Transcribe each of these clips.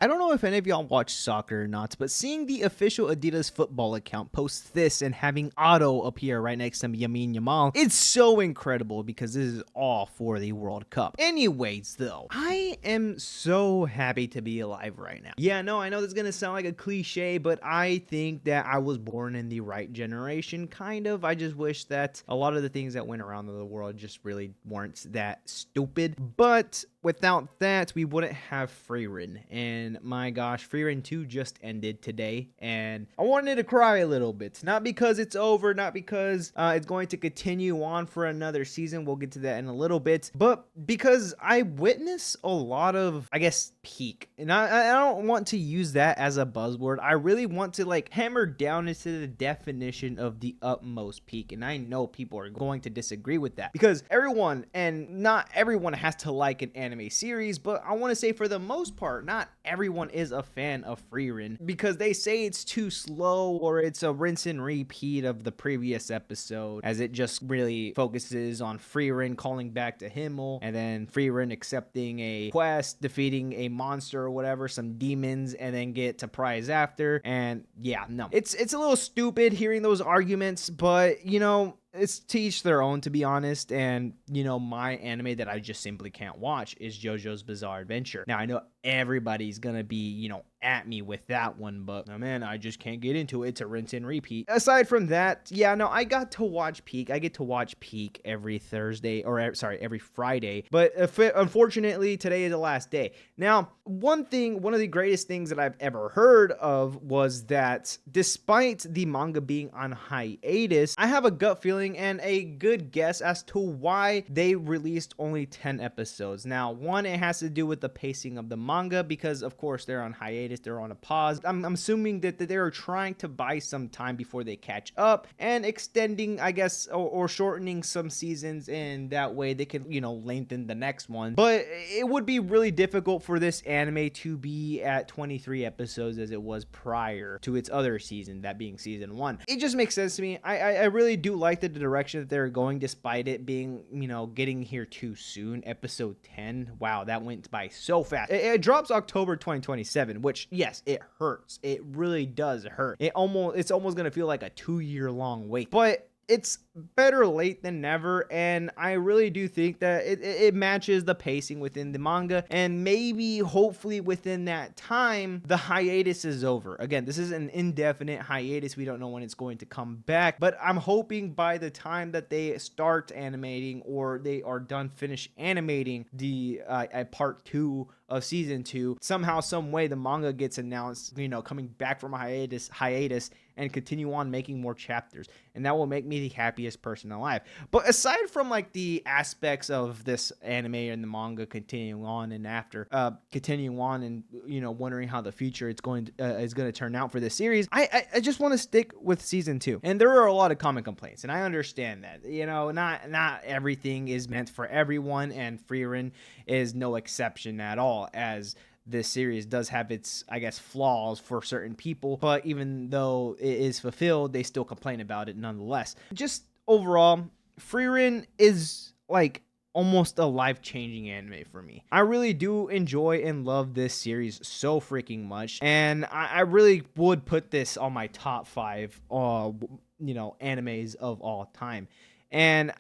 I don't know if any of y'all watch soccer or not, but seeing the official Adidas football account post this and having Otto appear right next to Yamin Yamal, it's so incredible because this is all for the World Cup. Anyways, though, I am so happy to be alive right now. Yeah, no, I know this is gonna sound like a cliche, but I think that I was born in the right generation, kind of. I just wish that a lot of the things that went around in the world just really weren't that stupid. But without that, we wouldn't have Freiren. And my gosh, Freiren 2 just ended today. And I wanted to cry a little bit. Not because it's over, not because it's going to continue on for another season. We'll get to that in a little bit. But because I witnessed a lot of, I guess, peak. And I don't want to use that as a buzzword. I really want to like hammer down into the definition of the utmost peak. And I know people are going to disagree with that. Because everyone, and not everyone has to like an anime series, but I want to say for the most part, not everyone is a fan of Freiren because they say it's too slow or it's a rinse and repeat of the previous episode, as it just really focuses on Freiren calling back to Himmel and then Freiren accepting a quest, defeating a monster or whatever, some demons, and then get to prize after. And yeah, no, it's a little stupid hearing those arguments, but you know, it's to each their own, to be honest. And you know, my anime that I just simply can't watch is JoJo's Bizarre Adventure. Now I know everybody's gonna be, you know, at me with that one, but oh man, I just can't get into it. It's a rinse and repeat. Aside from that, yeah, no, I got to watch Peak. I get to watch Peak every Thursday, or sorry, every Friday. But unfortunately, today is the last day. Now, one of the greatest things that I've ever heard of was that despite the manga being on hiatus, I have a gut feeling and a good guess as to why they released only 10 episodes. Now, one, it has to do with the pacing of the manga because, of course, they're on hiatus, they're on a pause. I'm assuming that they're trying to buy some time before they catch up and extending, I guess, or shortening some seasons, and that way they can, you know, lengthen the next one. But it would be really difficult for this anime to be at 23 episodes as it was prior to its other season, that being season 1. It just makes sense to me. I really do like the direction that they're going, despite it being, you know, getting here too soon. Episode 10, wow, that went by so fast. It drops October 2027, which, yes, it hurts. It really does hurt. It's almost gonna feel like a 2-year long wait, but it's better late than never, and I really do think that it matches the pacing within the manga, and maybe hopefully within that time the hiatus is over. Again, this is an indefinite hiatus. We don't know when it's going to come back, but I'm hoping by the time that they start animating or they are done finish animating the part 2 of season 2, somehow, some way the manga gets announced, you know, coming back from a hiatus and continue on making more chapters, and that will make me the happiest person alive. But aside from like the aspects of this anime and the manga continuing on and after continuing on, and you know, wondering how the future is going to turn out for this series, I just want to stick with season 2. And there are a lot of common complaints, and I understand that, you know, not everything is meant for everyone, and Freiren is no exception at all, as this series does have its, I guess, flaws for certain people, but even though it is fulfilled, they still complain about it nonetheless. Just overall, Freiren is like almost a life-changing anime for me. I really do enjoy and love this series so freaking much, and I really would put this on my top 5 you know, animes of all time. And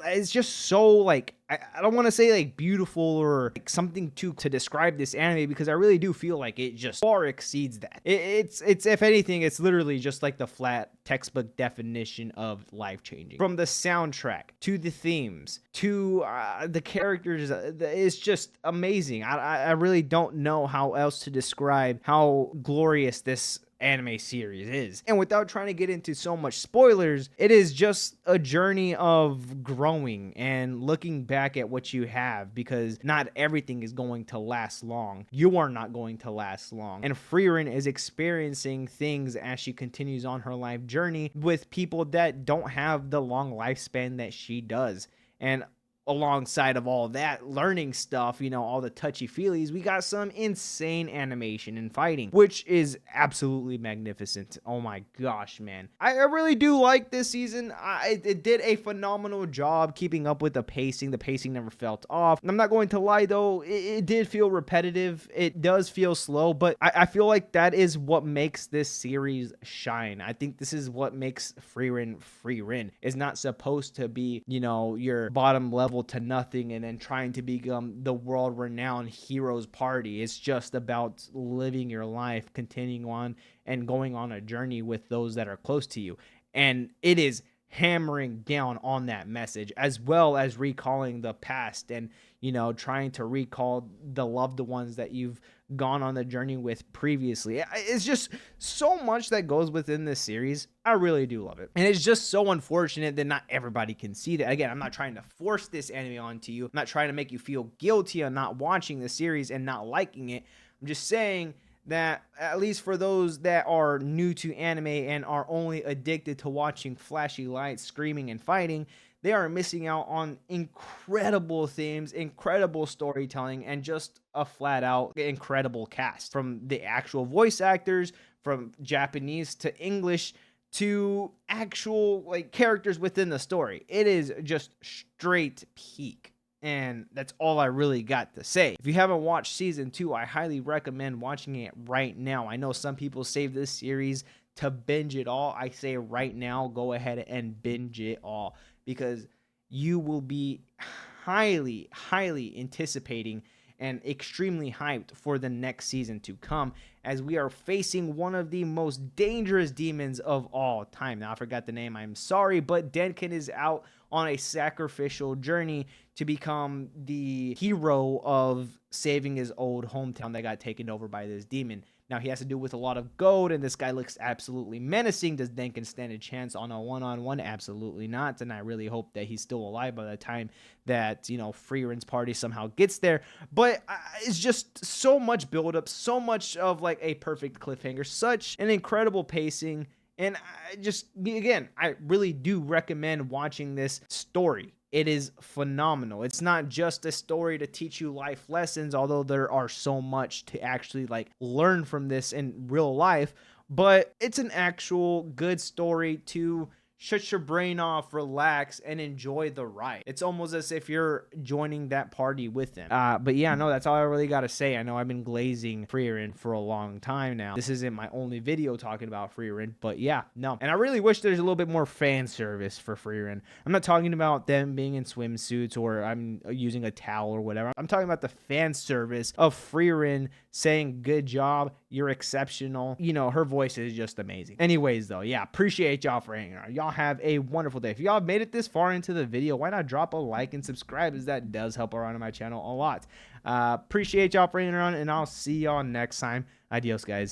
it's just so like, I don't want to say like beautiful or like something to describe this anime, because I really do feel like it just far exceeds that. It's if anything, it's literally just like the flat textbook definition of life changing. From the soundtrack to the themes to the characters, it's just amazing. I really don't know how else to describe how glorious this anime series is. And without trying to get into so much spoilers, it is just a journey of growing and looking back at what you have, because not everything is going to last long. You are not going to last long. And Freiren is experiencing things as she continues on her life journey with people that don't have the long lifespan that she does. And alongside of all that learning stuff, all the touchy feelies, we got some insane animation and fighting, which is absolutely magnificent. Oh my gosh, man. I really do like this season. It did a phenomenal job keeping up with the pacing. The pacing never felt off. I'm not going to lie though, it did feel repetitive. It does feel slow, but I feel like that is what makes this series shine. I think this is what makes Freiren. It's not supposed to be, your bottom level to nothing and then trying to become the world renowned heroes party. It's just about living your life, continuing on and going on a journey with those that are close to you. And it is hammering down on that message, as well as recalling the past and trying to recall the loved ones that you've gone on the journey with previously. It's just so much that goes within this series. I really do love it, and it's just so unfortunate that not everybody can see that. Again, I'm not trying to force this anime onto you. I'm not trying to make you feel guilty on not watching the series and not liking it. I'm just saying that at least for those that are new to anime and are only addicted to watching flashy lights, screaming, and fighting, they are missing out on incredible themes, incredible storytelling, and just a flat out incredible cast. From the actual voice actors, from Japanese to English, to actual characters within the story. It is just straight peak. And that's all I really got to say. If you haven't watched season 2, I highly recommend watching it right now. I know some people save this series to binge it all. I say right now, go ahead and binge it all, because you will be highly anticipating and extremely hyped for the next season to come, as we are facing one of the most dangerous demons of all time. Now, I forgot the name. I'm sorry, but Denkin is out on a sacrificial journey to become the hero of saving his old hometown that got taken over by this demon. Now, he has to do with a lot of gold, and this guy looks absolutely menacing. Does Denkin stand a chance on a one-on-one? Absolutely not, and I really hope that he's still alive by the time that, Freiren's party somehow gets there. But it's just so much build-up, so much of a perfect cliffhanger, such an incredible pacing, and I really do recommend watching this story. It is phenomenal. It's not just a story to teach you life lessons, although there are so much to actually learn from this in real life, but it's an actual good story to shut your brain off, relax, and enjoy the ride. It's almost as if you're joining that party with them. But yeah, no, that's all I really got to say. I know I've been glazing Freiren for a long time now. This isn't my only video talking about Freiren, but yeah, no. And I really wish there's a little bit more fan service for Freiren. I'm not talking about them being in swimsuits or I'm using a towel or whatever. I'm talking about the fan service of Freiren saying, good job, you're exceptional. Her voice is just amazing. Anyways, though, yeah, appreciate y'all for hanging out. Y'all have a wonderful day. If y'all made it this far into the video, why not drop a like and subscribe, as that does help around on my channel a lot. Appreciate y'all for hanging around, and I'll see y'all next time. Adios, guys.